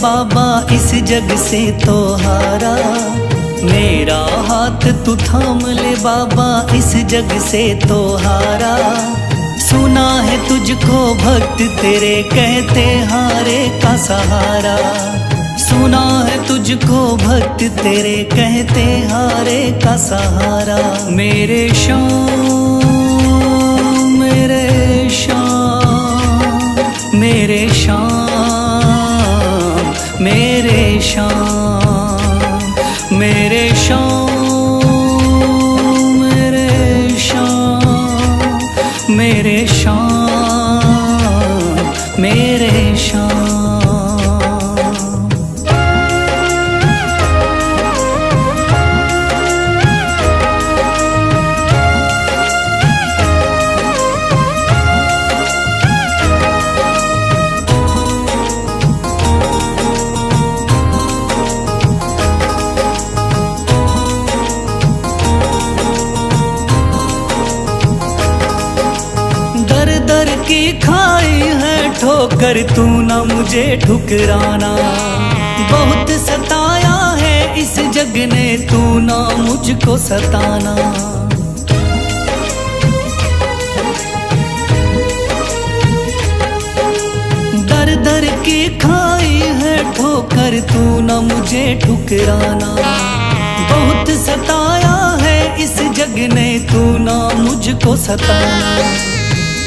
बाबा इस जग से तो हारा, मेरा हाथ तू थाम ले बाबा इस जग से तो हारा। सुना है तुझको भक्त तेरे कहते हारे का सहारा, सुना है तुझको भक्त तेरे कहते हारे का सहारा। मेरे श्याम मेरे श्याम मेरे श्याम मेरे श्याम मेरे श्याम मेरे श्याम मेरे श्याम मेरे श्याम। दर की खाई है ठोकर तू ना मुझे ठुकराना, बहुत सताया है इस जग ने तू ना मुझको सताना। दर दर की खाई है ठोकर तू ना मुझे ठुकराना, बहुत सताया है इस जग ने तू ना मुझको सताना।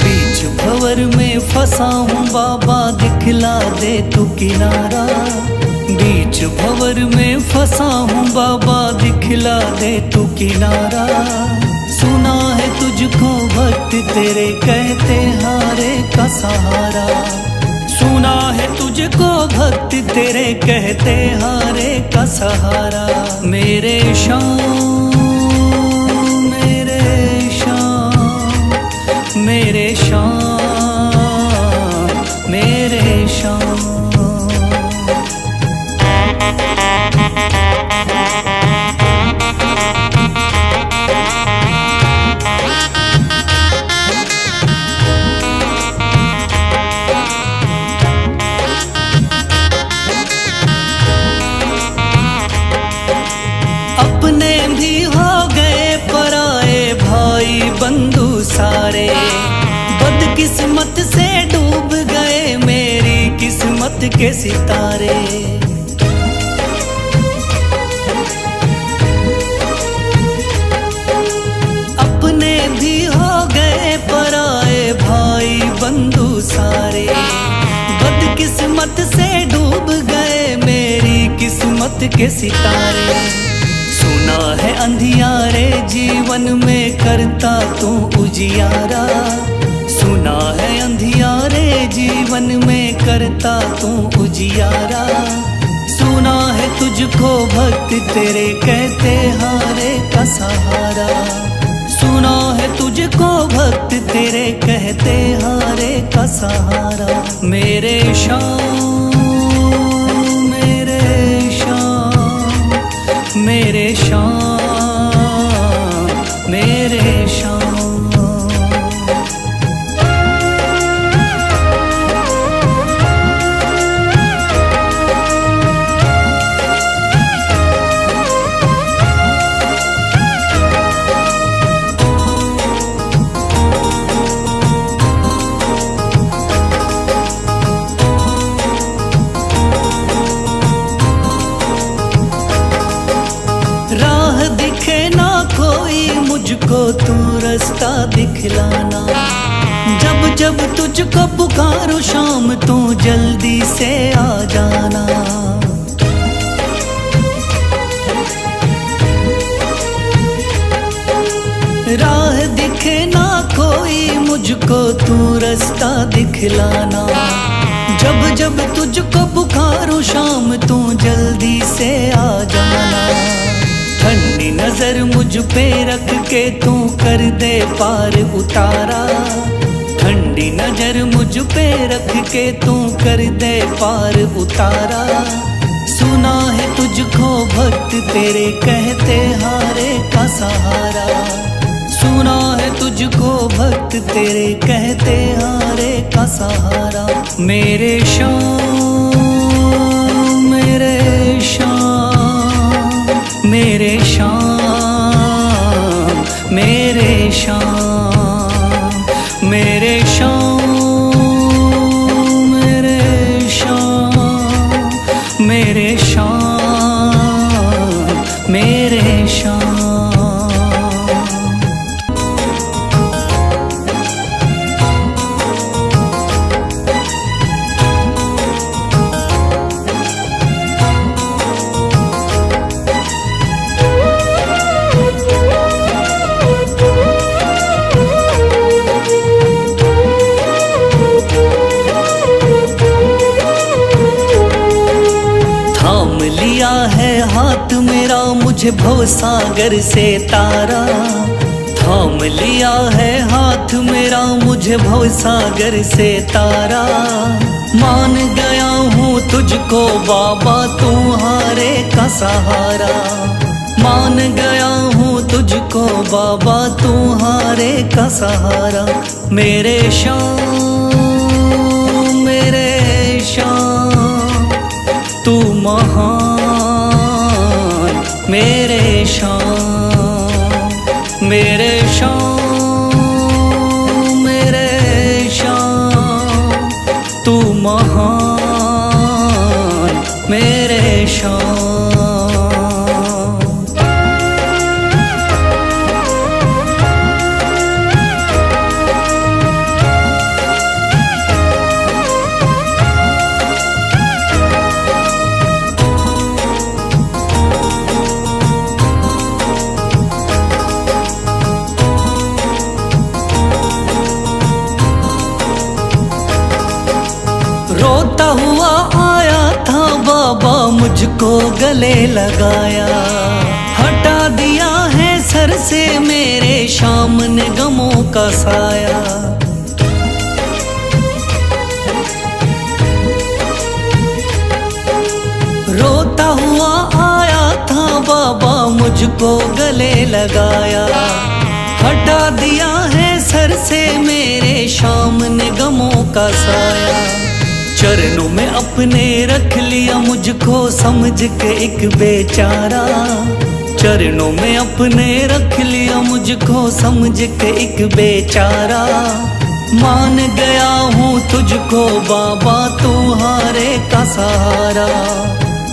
बीच भंवर में फंसा हूँ बाबा दिखला दे तू किनारा, बीच भंवर में फंसा हूँ बाबा दिखला दे तू किनारा। सुना है तुझको भक्त तेरे कहते हारे का सहारा, सुना है तुझको भक्त तेरे कहते हारे का सहारा। मेरे श्याम मेरे श्याम मेरे श्याम मेरे श्याम। अपने भी हो गए पराए भाई बंधु सारे, बदकिस्मत से डूब गए मेरी किस्मत के सितारे। अपने भी हो गए पराए भाई बंधु सारे, बदकिस्मत से डूब गए मेरी किस्मत के सितारे। सुना है अंधियारे जीवन में करता तू उजियारा, सुना है अंधियारे जीवन में करता तू उजियारा। सुना है तुझको भक्त तेरे कहते हारे का सहारा, सुना है तुझको भक्त तेरे कहते हारे का सहारा। मेरे श्याम मेरे श्याम मेरे श्याम मेरे श्याम। राह दिखे ना कोई मुझको तू रास्ता दिखलाना, जब जब तुझको पुकारूं शाम तू जल्दी से आ जाना। राह दिखे ना कोई मुझको तू रास्ता दिखलाना, जब जब तुझको पुकारूं शाम तू जल्दी से आ जाना। ठंडी नजर मुझ पे रख के तू कर दे पार उतारा, ठंडी नजर मुझ पे रख के तू कर दे पार उतारा। सुना है तुझको भक्त तेरे कहते हारे का सहारा, सुना है तुझको भक्त तेरे कहते हारे का सहारा। मेरे श्याम मेरे शाम, मेरे शाम, मेरे शाम, मेरे शाम, मेरे शाम, मेरे शाम, मेरे शाम। थाम लिया है हाथ मेरा मुझे भवसागर से तारा, थाम लिया है हाथ मेरा मुझे भवसागर से तारा। मान गया हूँ तुझको बाबा तुम्हारे का सहारा, मान गया हूँ तुझको बाबा तुम्हारे का सहारा। मेरे शाम, मेरे शाम, तू महान, मेरे शाम, मेरे शाम, मेरे शाम, तू महान, मेरे शाम। रोता हुआ आया था बाबा मुझको गले लगाया, हटा दिया है सर से मेरे शाम ने गमों का साया। रोता हुआ आया था बाबा मुझको गले लगाया, हटा दिया है सर से मेरे शाम ने गमों का साया। चरणों में अपने रख लिया मुझको समझ के एक बेचारा, चरणों में अपने रख लिया मुझको समझ के एक बेचारा। मान गया हूँ तुझको बाबा तुम्हारे का सहारा,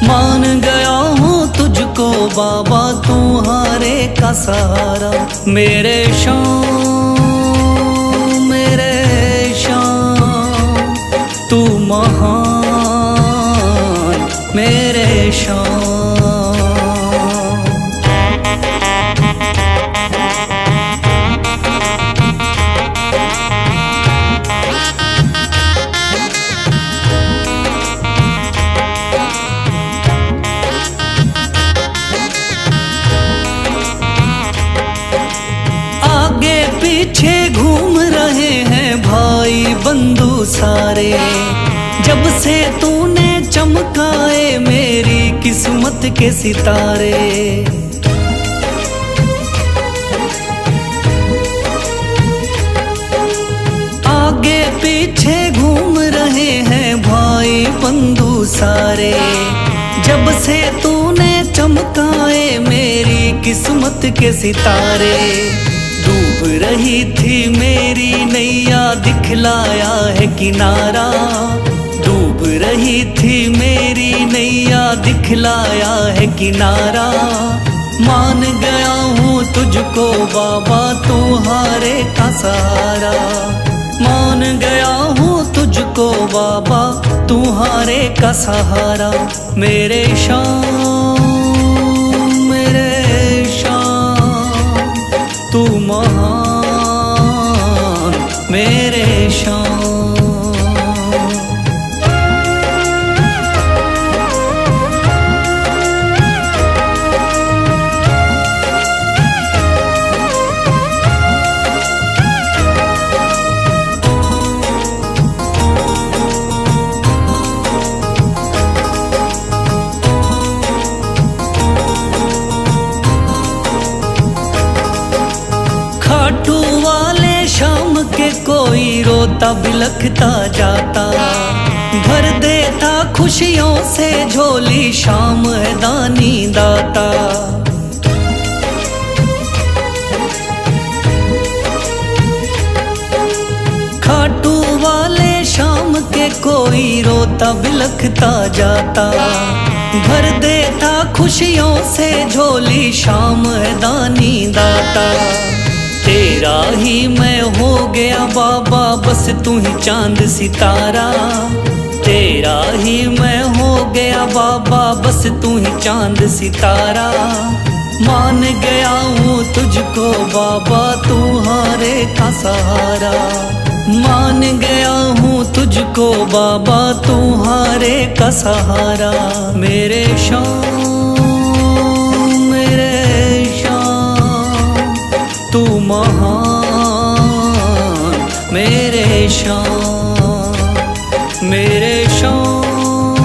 मान गया हूँ तुझको बाबा तुम्हारे का सहारा। मेरे शाम, मेरे शाम, तू महान, मेरे शाम। आगे पीछे घूम रहे हैं भाई बंधु सारे, जब से तूने चमकाए मेरी किस्मत के सितारे। आगे पीछे घूम रहे हैं भाई बंधु सारे, जब से तूने चमकाए मेरी किस्मत के सितारे। डूब रही थी मेरी नैया दिखलाया है किनारा, डूब रही थी मेरी नैया दिखलाया है किनारा। मान गया हूँ तुझको बाबा तुम्हारे का सहारा, मान गया हूँ तुझको बाबा तुम्हारे का सहारा। मेरे शाम, मेरे शाम, तू महान, मेरे शाम। खाटू वाले शाम के कोई रोता बिलखता जाता, भर देता खुद खुशियों से झोली शाम है दानी दाता। खाटू वाले शाम के कोई रोता बिलखता जाता। भर देता खुशियों से झोली शाम है दानी दाता। तेरा ही मैं हो गया बाबा बस तू ही चांद सितारा। तेरा ही मैं हो गया बाबा बस तू ही चांद सितारा। मान गया हूँ तुझको बाबा तू हारे का सहारा। मान गया हूँ तुझको बाबा तू हारे का सहारा। मेरे शाम तू महान। मेरे शाम मेरे शाम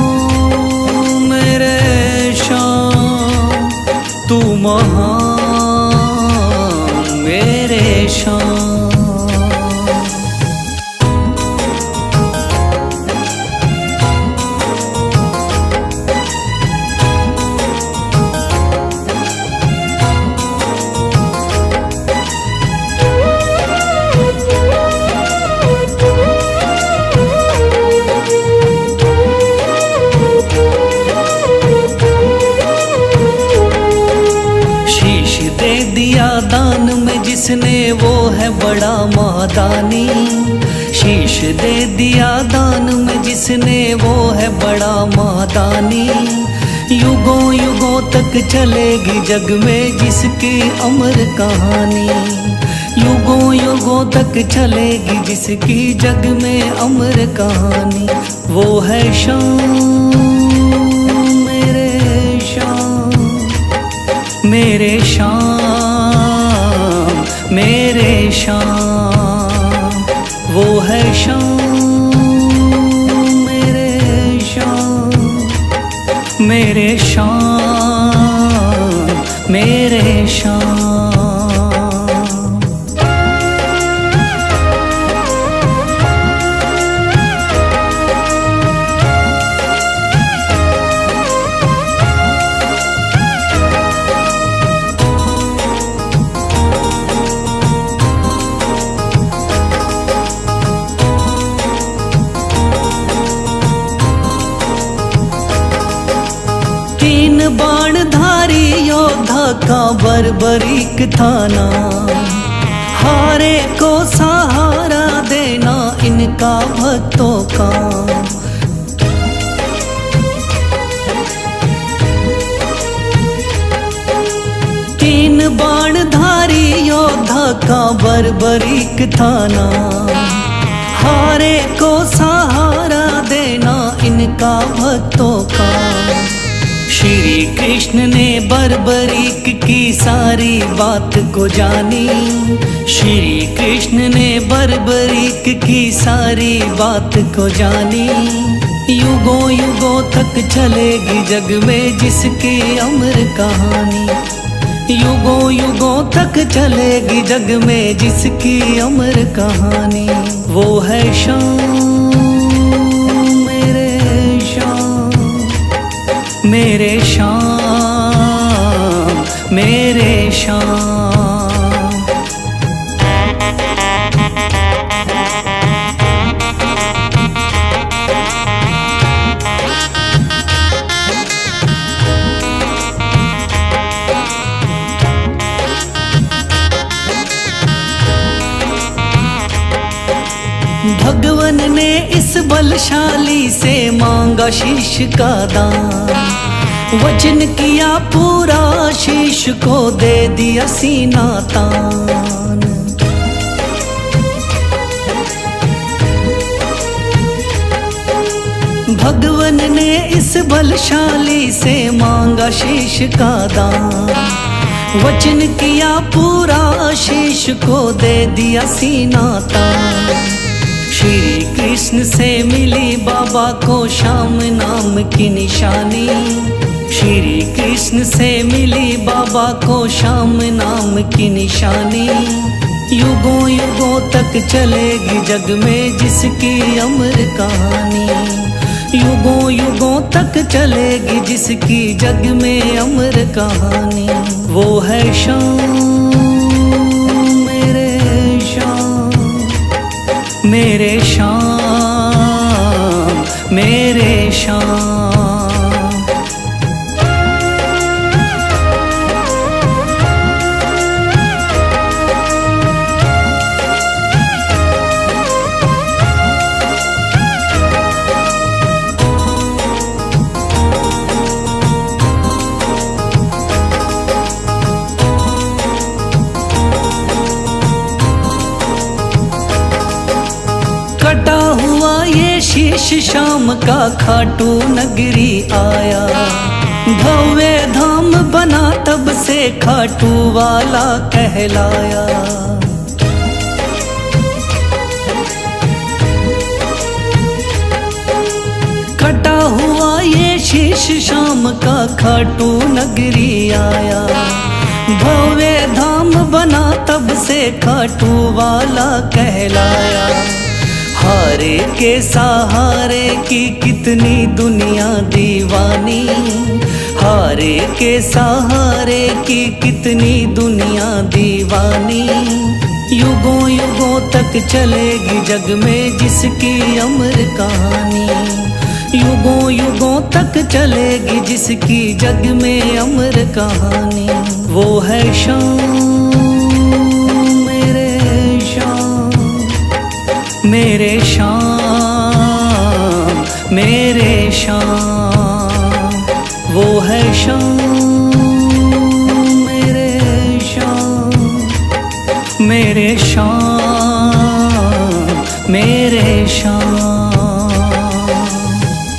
तू महान। मेरे शाम दिया दान में जिसने वो है बड़ा महादानी। शीश दे दिया दान में जिसने वो है बड़ा महादानी। युगों युगों तक चलेगी जग में जिसकी अमर कहानी। युगों युगों तक चलेगी जिसकी जग में अमर कहानी। वो है शाम मेरे शाम मेरे शाम। वो है शाम मेरे शाम मेरे शाम। बाणधारी योद्धा का बर्बरीक थाना। हारे को सहारा देना इनका भक्तों का। तीन बाणधारी योद्धा का बर्बरीक थाना। हारे को सहारा देना इनका भक्तों का। श्री कृष्ण ने बर्बरीक की सारी बात को जानी। श्री कृष्ण ने बर्बरीक की सारी बात को जानी। युगों युगों तक चलेगी जग में जिसकी अमर कहानी। युगों युगों तक चलेगी जग में जिसकी अमर कहानी। वो है शाम मेरे शाम मेरे शाम। भगवन ने इस बलशाली से मांगा शीश का दान। वचन किया पूरा शीश को दे दिया सीना तान। भगवन ने इस बलशाली से मांगा शीश का दान। वचन किया पूरा शीश को दे दिया सीना तान। श्री कृष्ण से मिली बाबा को श्याम नाम की निशानी। श्री कृष्ण से मिली बाबा को श्याम नाम की निशानी। युगों युगों तक चलेगी जग में जिसकी अमर कहानी। युगों युगों तक चलेगी जिसकी जग में अमर कहानी। वो है शाम मेरे शाम, मेरे शाम, मेरे शाम। कटा हुआ ये शीश शाम का खाटू नगरी आया। भव्य धाम बना तब से खाटू वाला कहलाया। कटा हुआ ये शीश शाम का खाटू नगरी आया। भव्य धाम बना तब से खाटू वाला कहलाया। हारे के सहारे की कितनी दुनिया दीवानी, हारे के सहारे की कितनी दुनिया दीवानी। युगों युगों तक चलेगी जग में जिसकी अमर कहानी। युगों युगों तक चलेगी जिसकी जग में अमर कहानी। वो है शाम मेरे शाम, मेरे शाम, मेरे शाम। वो है शाम मेरे शाम, मेरे शाम, मेरे शाम।